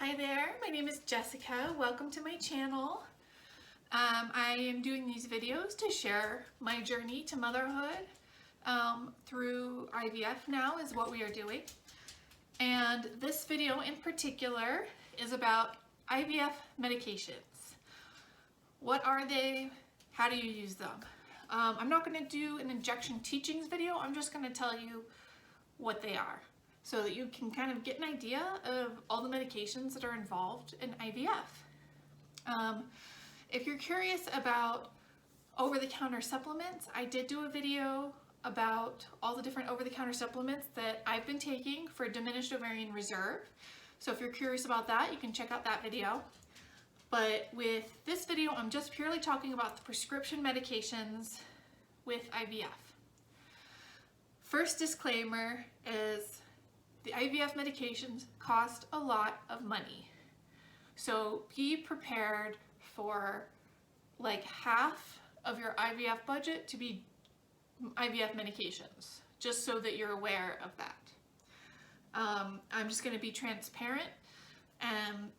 Hi there, my name is Jessica. Welcome to my channel. I am doing these videos to share my journey to motherhood through IVF now is what we are doing. And this video in particular is about IVF medications. What are they? How do you use them? I'm not going to do an injection teachings video. I'm just going to tell you what they are, so that you can kind of get an idea of all the medications that are involved in IVF. If you're curious about over-the-counter supplements, I did do a video about all the different over-the-counter supplements that I've been taking for diminished ovarian reserve. So if you're curious about that, you can check out that video. But with this video, I'm just purely talking about the prescription medications with IVF. First disclaimer is the IVF medications cost a lot of money. So be prepared for like half of your IVF budget to be IVF medications, just so that you're aware of that. I'm just going to be transparent, and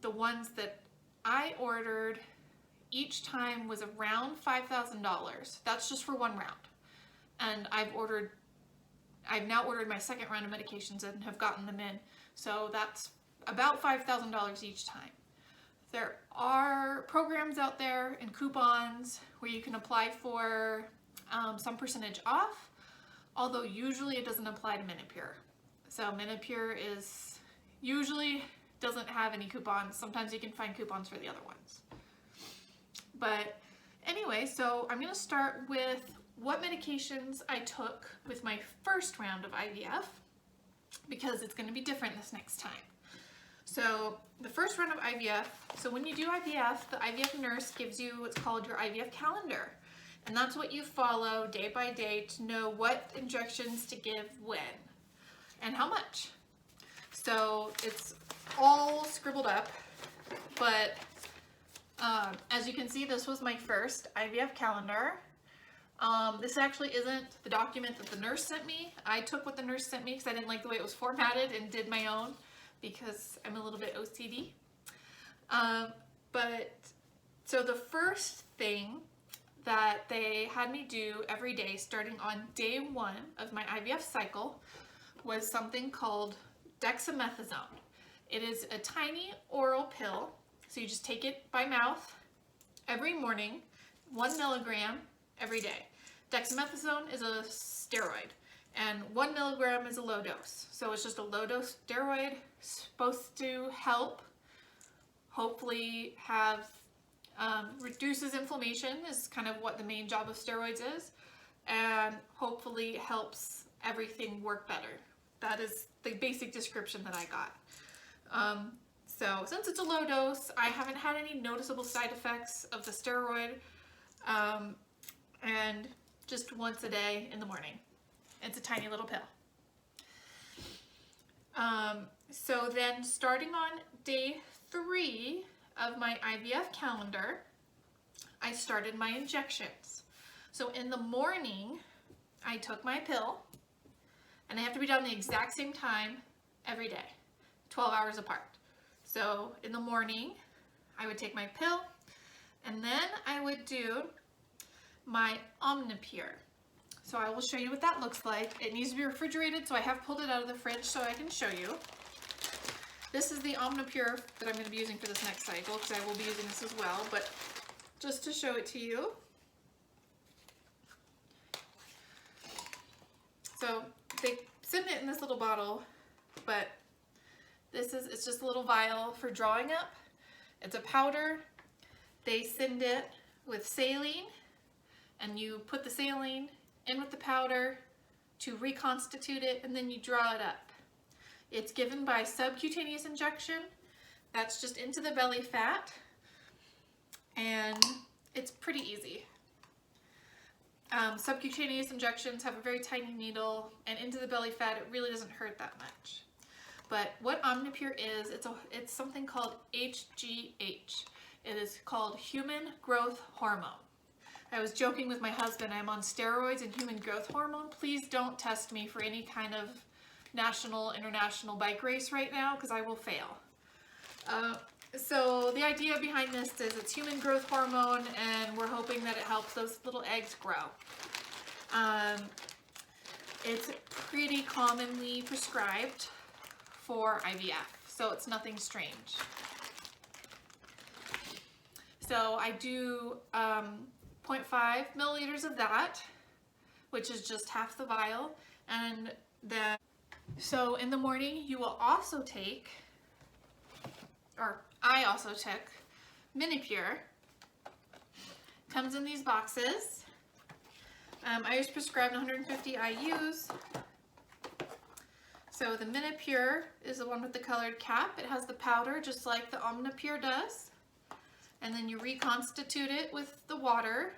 the ones that I ordered each time was around $5,000. That's just for one round. And I've now ordered my second round of medications and have gotten them in. So that's about $5,000 each time. There are programs out there and coupons where you can apply for some percentage off, although usually it doesn't apply to Menipure. So Menipure usually doesn't have any coupons. Sometimes you can find coupons for the other ones. But anyway, so I'm going to start with what medications I took with my first round of IVF, because it's going to be different this next time. So the first round of IVF, so when you do IVF, the IVF nurse gives you what's called your Ivf Calendar. And that's what you follow day by day to know what injections to give when and how much. So it's all scribbled up, but as you can see, this was my first Ivf Calendar. This actually isn't the document that the nurse sent me. I took what the nurse sent me because I didn't like the way it was formatted and did my own because I'm a little bit OCD. So the first thing that they had me do every day starting on day 1 of my IVF cycle was something called Dexamethasone. It is a tiny oral pill, so you just take it by mouth every morning, 1 milligram every day. Dexamethasone is a steroid, and 1 milligram is a low dose. So it's just a low dose steroid, supposed to help, hopefully reduces inflammation is kind of what the main job of steroids is, and hopefully helps everything work better. That is the basic description that I got. So since it's a low dose, I haven't had any noticeable side effects of the steroid, and just once a day in the morning. It's a tiny little pill. So then starting on day 3 of my IVF calendar, I started my injections. So in the morning, I took my pill, and they have to be done the exact same time every day, 12 hours apart. So in the morning, I would take my pill, and then I would do my Omnipure. So I will show you what that looks like. It needs to be refrigerated, so I have pulled it out of the fridge so I can show you. This is the Omnipure that I'm going to be using for this next cycle, because I will be using this as well, but just to show it to you. So they send it in this little bottle, but it's just a little vial for drawing up. It's a powder. They send it with saline, and you put the saline in with the powder to reconstitute it, and then you draw it up. It's given by subcutaneous injection. That's just into the belly fat, and it's pretty easy. Subcutaneous injections have a very tiny needle, and into the belly fat, it really doesn't hurt that much. But what Omnipure is, it's something called HGH. It is called human growth hormone. I was joking with my husband, I'm on steroids and human growth hormone. Please don't test me for any kind of national, international bike race right now, because I will fail. So the idea behind this is it's human growth hormone, and we're hoping that it helps those little eggs grow. It's pretty commonly prescribed for IVF, so it's nothing strange. So I do 0.5 milliliters of that, which is just half the vial, and then so in the morning you will also take, or I also took, Minipure. Comes in these boxes. I was prescribed 150 IUs. So the Minipure is the one with the colored cap. It has the powder just like the Omnipure does. And then you reconstitute it with the water.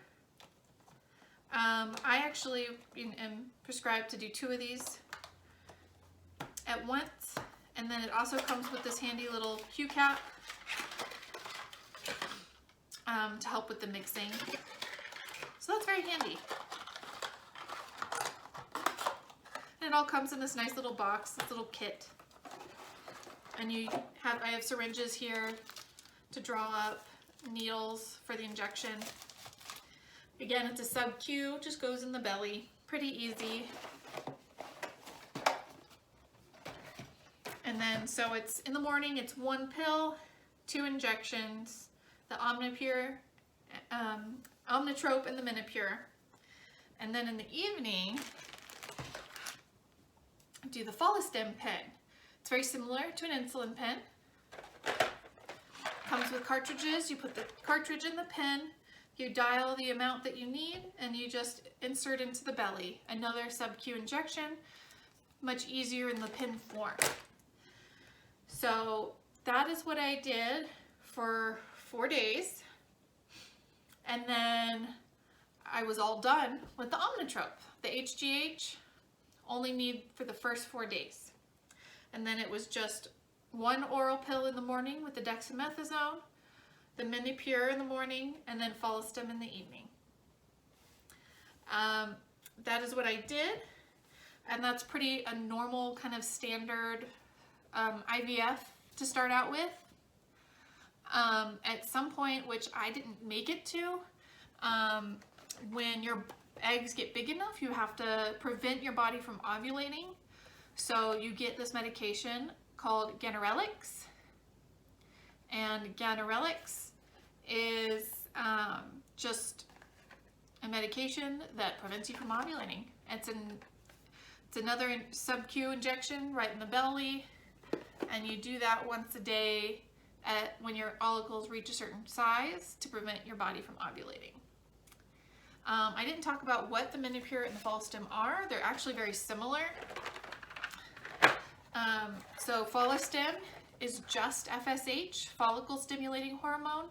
I actually am prescribed to do 2 of these at once. And then it also comes with this handy little Q cap to help with the mixing. So that's very handy. And it all comes in this nice little box, this little kit. And I have syringes here to draw up, needles for the injection. Again, it's a sub-Q, just goes in the belly, pretty easy. And then, so it's in the morning, it's 1 pill, 2 injections, the Omnipure, Omnitrope, and the Minipure. And then in the evening, do the Falstem pen. It's very similar to an insulin pen. Comes with cartridges. You put the cartridge in the pen, you dial the amount that you need, and you just insert into the belly. Another sub-Q injection, much easier in the pen form. So that is what I did for 4 days. And then I was all done with the Omnitrope. The HGH only need for the first 4 days. And then it was just 1 oral pill in the morning with the Dexamethasone, the Menipure in the morning, and then Falstem in the evening. That is what I did. And that's pretty a normal kind of standard IVF to start out with. At some point, which I didn't make it to, when your eggs get big enough, you have to prevent your body from ovulating. So you get this medication called Gannerelix. And Gannerelix is just a medication that prevents you from ovulating. It's another sub-Q injection right in the belly. And you do that once a day when your follicles reach a certain size to prevent your body from ovulating. I didn't talk about what the Minipure and the Falstem are. They're actually very similar. So Falstem is just FSH, follicle stimulating hormone,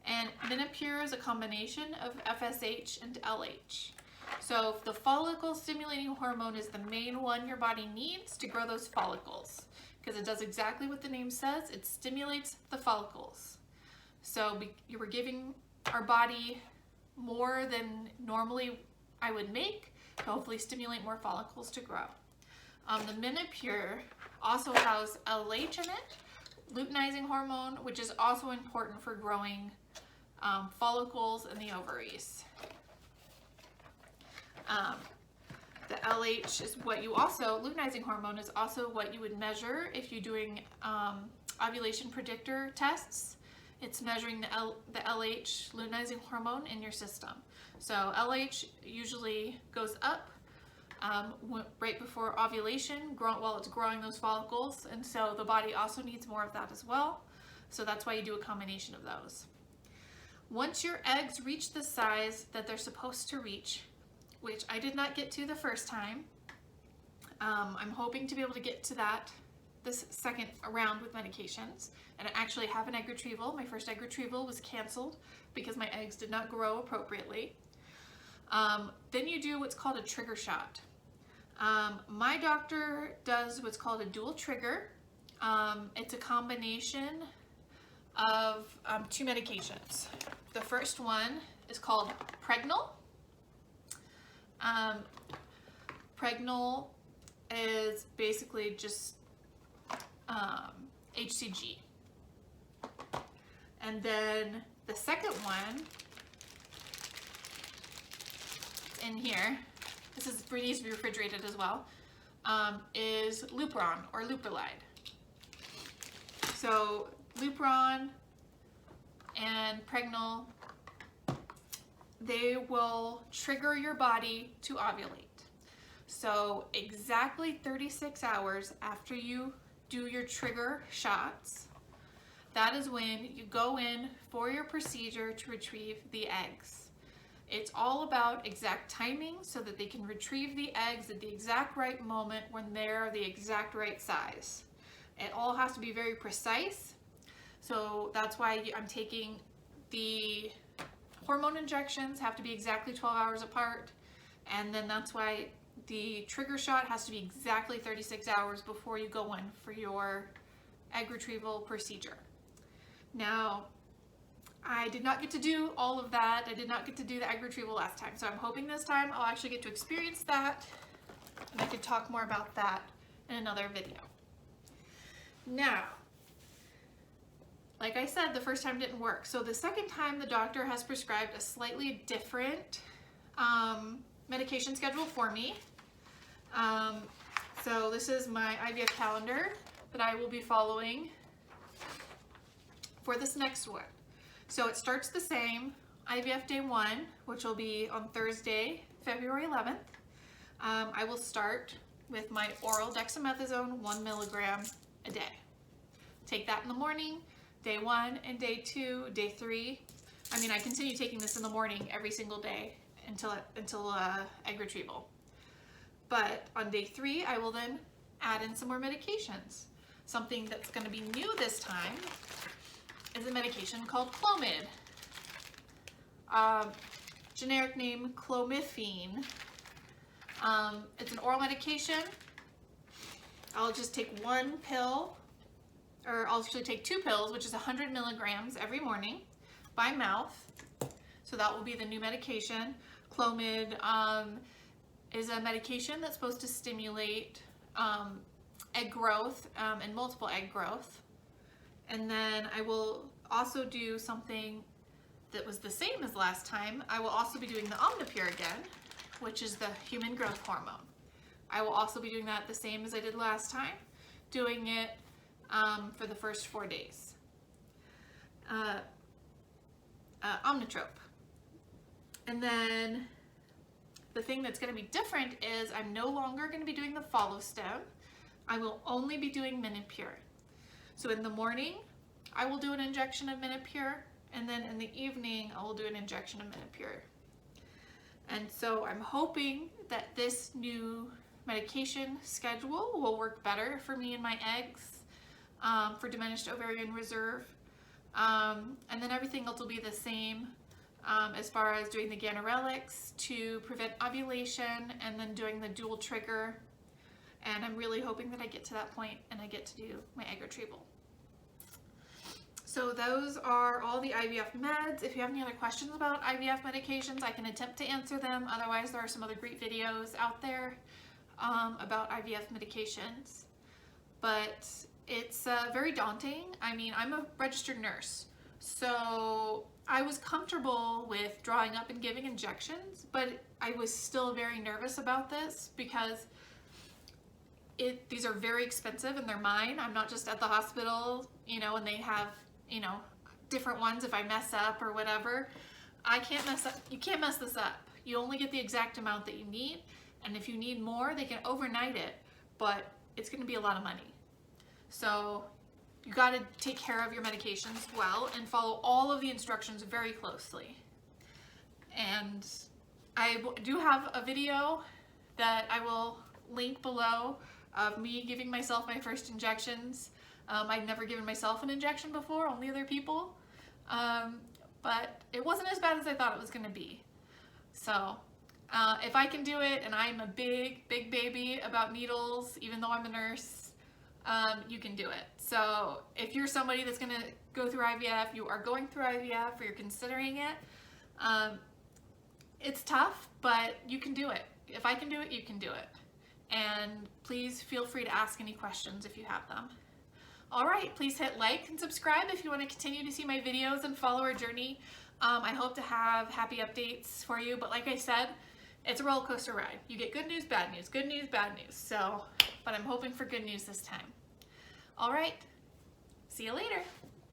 and Minipure is a combination of FSH and LH. So the follicle stimulating hormone is the main one your body needs to grow those follicles, because it does exactly what the name says. It stimulates the follicles. So you were giving our body more than normally I would make to hopefully stimulate more follicles to grow. The Minipure also has LH in it, luteinizing hormone, which is also important for growing follicles in the ovaries. The LH is what you also, luteinizing hormone is also what you would measure if you're doing ovulation predictor tests. It's measuring the LH, luteinizing hormone, in your system. So LH usually goes up right before ovulation while it's growing those follicles, and so the body also needs more of that as well. So that's why you do a combination of those. Once your eggs reach the size that they're supposed to reach, which I did not get to the first time, I'm hoping to be able to get to that this second round with medications. And I actually have an egg retrieval. My first egg retrieval was canceled because my eggs did not grow appropriately. Then you do what's called a trigger shot. My doctor does what's called a dual trigger. It's a combination of 2 medications. The first one is called Pregnal. Pregnal is basically just HCG. And then the second one in here, this needs to be refrigerated as well, is Lupron or Lupulide. So Lupron and Pregnal, they will trigger your body to ovulate. So exactly 36 hours after you do your trigger shots, that is when you go in for your procedure to retrieve the eggs. It's all about exact timing so that they can retrieve the eggs at the exact right moment when they're the exact right size. It all has to be very precise. So that's why I'm taking the hormone injections have to be exactly 12 hours apart. And then that's why the trigger shot has to be exactly 36 hours before you go in for your egg retrieval procedure. Now, I did not get to do all of that. I did not get to do the egg retrieval last time. So I'm hoping this time I'll actually get to experience that. And I could talk more about that in another video. Now, like I said, the first time didn't work. So the second time the doctor has prescribed a slightly different medication schedule for me. So this is my Ivf calendar that I will be following for this next one. So it starts the same, IVF day 1, which will be on Thursday, February 11th. I will start with my oral dexamethasone 1 milligram a day. Take that in the morning, day 1 and day 2, day 3. I mean, I continue taking this in the morning every single day until egg retrieval. But on day 3, I will then add in some more medications. Something that's going to be new this time is a medication called Clomid. Generic name Clomifene. It's an oral medication. I'll just take 1 pill, or I'll actually take 2 pills, which is 100 milligrams every morning by mouth. So that will be the new medication. Clomid is a medication that's supposed to stimulate egg growth and multiple egg growth. And then I will also do something that was the same as last time. I will also be doing the Omnipure again, which is the human growth hormone. I will also be doing that the same as I did last time, doing it for the first 4 days. Omnitrope. And then the thing that's going to be different is I'm no longer going to be doing the Falstem. I will only be doing Minipure. So in the morning, I will do an injection of Minipure, and then in the evening, I will do an injection of Minipure. And so I'm hoping that this new medication schedule will work better for me and my eggs for diminished ovarian reserve. And then everything else will be the same as far as doing the Gannerelix to prevent ovulation and then doing the dual trigger. And I'm really hoping that I get to that point and I get to do my egg retrieval. So those are all the IVF meds. If you have any other questions about IVF medications, I can attempt to answer them. Otherwise, there are some other great videos out there about IVF medications. But it's very daunting. I mean, I'm a registered nurse, so I was comfortable with drawing up and giving injections, but I was still very nervous about this because these are very expensive and they're mine. I'm not just at the hospital, you know, and they have, you know, different ones if I mess up or whatever. I can't mess up. You can't mess this up. You only get the exact amount that you need, and if you need more, they can overnight it, but it's going to be a lot of money. So you got to take care of your medications well and follow all of the instructions very closely. And I do have a video that I will link below of me giving myself my first injections. I'd never given myself an injection before, only other people. But it wasn't as bad as I thought it was going to be. So if I can do it, and I'm a big baby about needles, even though I'm a nurse, you can do it. So if you're somebody that's going to go through IVF, you are going through IVF, or you're considering it, it's tough, but you can do it. If I can do it, you can do it. And please feel free to ask any questions if you have them. All right, please hit like and subscribe if you want to continue to see my videos and follow our journey. I hope to have happy updates for you, but like I said, it's a roller coaster ride. You get good news, bad news, good news, bad news. So, but I'm hoping for good news this time. All right, see you later.